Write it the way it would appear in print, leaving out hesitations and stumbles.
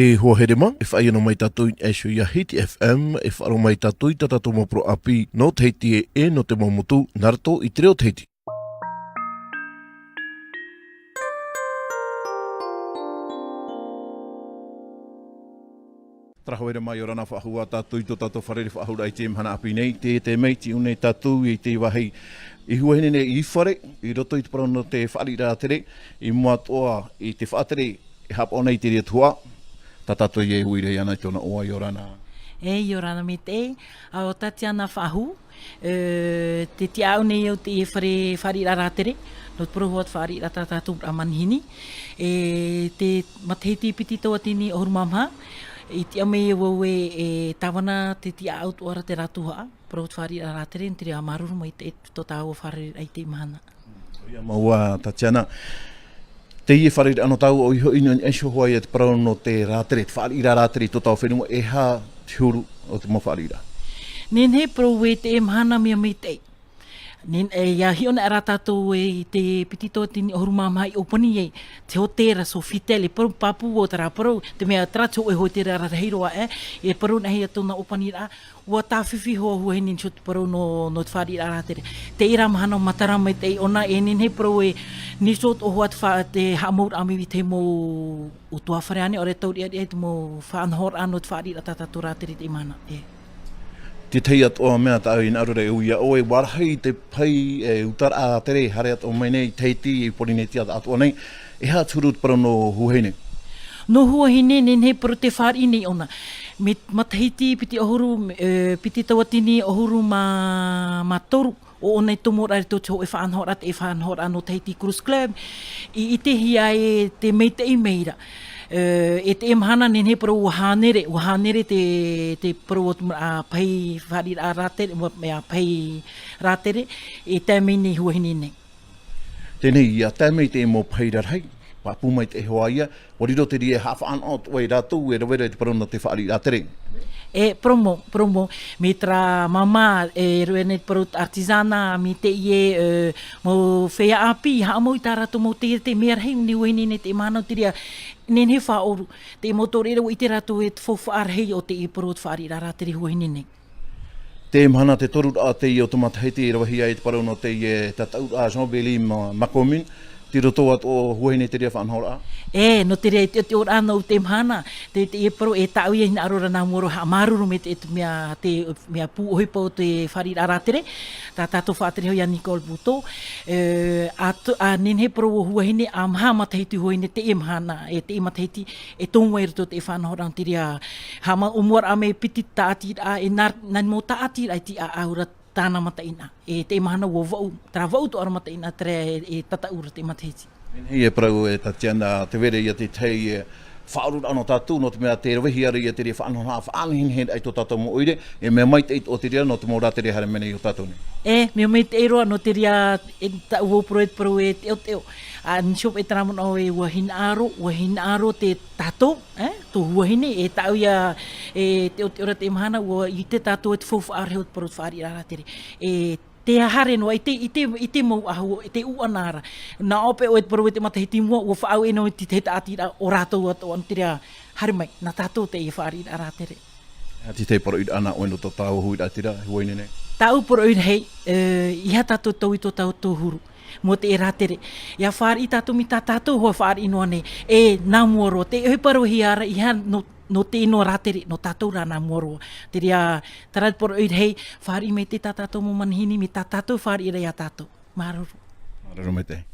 E hoa herema, e whai anō mai tātou e shu ia Hiti FM, e wharo mai tātou i tātou mapro api, no te hiti e no te mamutu, narato i te reo te hiti. Trahoere mai o rana whahua tātou i tō tātou wharere whahura i te mhana api nei, te meiti unei tātou i te wahi i huahine nei i whare, i roto i te parano te whaarira tere, i mua toa i te whaatere, i hapa ona i te rea tua, tā tātou i e huire ana i tōna oa i o rana. E i o rana me te, a o Tatiana Whahu, te ti au nei au te wharira rātere, no te prohuat wharira tātātou a manhini, te matahiti piti toa tini o hurumamha, i te ame e wau e tawana te ti au tuara te ratuha, prohuat wharira rātere, te rea maruru mai te tō tāua wharira i te mahana. Ia maua Tatiana, te ie wharere anō tau o iho ino e shohoa i te parau no te rātere, te whaarira rātere tō tau whenua e hā te huru o te mo whaarira. Nen he prou e te emhana mea me te. Nen ia hiona e rātātou e te pitito tini o hurumamai opani e te hotera so fitele, paru papu o tara paru, te mea trato e hotera rarahiroa e paru na hea tōna opani rā, ua tā whiwhi hoa hua henin so te paru no te whaarira rātere. Te ira mahana o matarama te ona e nen he prou e nisot o hoa te hamaur amiwi te mo o tua whareane, o re tauri e te mo whaanhor ano te whaarira tātātou rātere te mana. Te tei atoa mea tāu i nārure e uia oe warahai te pai e utara a tere hare atoa mai nei teiti i porineti atoa nei e hā turu para no huahine? No huahine nen he pero te whari nei ona. Me matahiti piti ohuru, piti tawatini ohuru ma toru o onei tomora e tō te ho e whaanhora no Tahiti Cruise Club i te hia e te meite i meira. E te emhana nen he para ua hānere te para ua pai wharira rātere, mea pai rātere, e tāmei nei huahine nei. Tēnei ia tāmei te mo pai rarhai, papu mai te hoa ia, wariro te rie hawha anot, wai rātou e rawera te parana te whaari rātere. E promo, me tra mama e ruene parut artisana mi te ie mo whea api, ha mo i tā rato mo te mea rei ni ueni ne te mana te rea, nen he whaoru, te motorera o i te rato e te whawhaarhei o te i parut whaari rātere huahine nei. Te mana te toru a te i o tomatahiti i rawahia i te parana te i tatau a Jean-Béli Makomin, te roto at o huahine te rea whanhora? No te rea te ora ana o te mhana, te e paro e tau ia hina arora nā moro ha maruru me te mea pū ohipa o te wharira rātere, tā tātou whātere hoi a Nicole Buto, a nen he paro o huahine a maha matahiti huahine te e mhana, te e matahiti e tonga i roto te whanhora te rea hama umuar ame piti tātira e nani mo tātira i ti a aura tāna mataina. E te mahana ua vau, tara vau to ara mataina tere e tata ura te matahiti. Hei e parau e Tatiana, te vere ia te tei e whaarura anō tātou, no te mea te rawehi ara ia te rea whaanhona whaanhin he ai tō tātou mo oire, e mea mai te o te rea no te mō rā te rea hare mene i o tātou ni. Mea mai te roa no te rea e ta uopro e parau e teo. A nishop e taramon au e ua hina aro te tātou, tō huahine, e tau ia e teo ora te mahana, ua i te tātou e te whawhaarheo te parau te whaari rātere. Te hare noa, i te mau ahu, i te uanara. Nā ope o e te parau e te matahiti mua, ua whaau e no i te tātira o rātou ato an te rea hare mai, nā tātou te i whaari rātere. Ti te parau i ana o eno tō tāu hui rātira, huaine nei? Tāu parau i hei, iha tātou tau i tō tāu tō huru. Mo te e rātere. Ia whaari i tātou mi tā tātou hoa whaari inoa nei. Nā muaro, te hoi paru hiara, iha no te ino rātere, no tātou rā nā muaro. Te rea, tarad poro i hei, whaari me te tā tātou mo manhini, me tā tātou whaari i rei a tātou. Maruru. Maruru me te.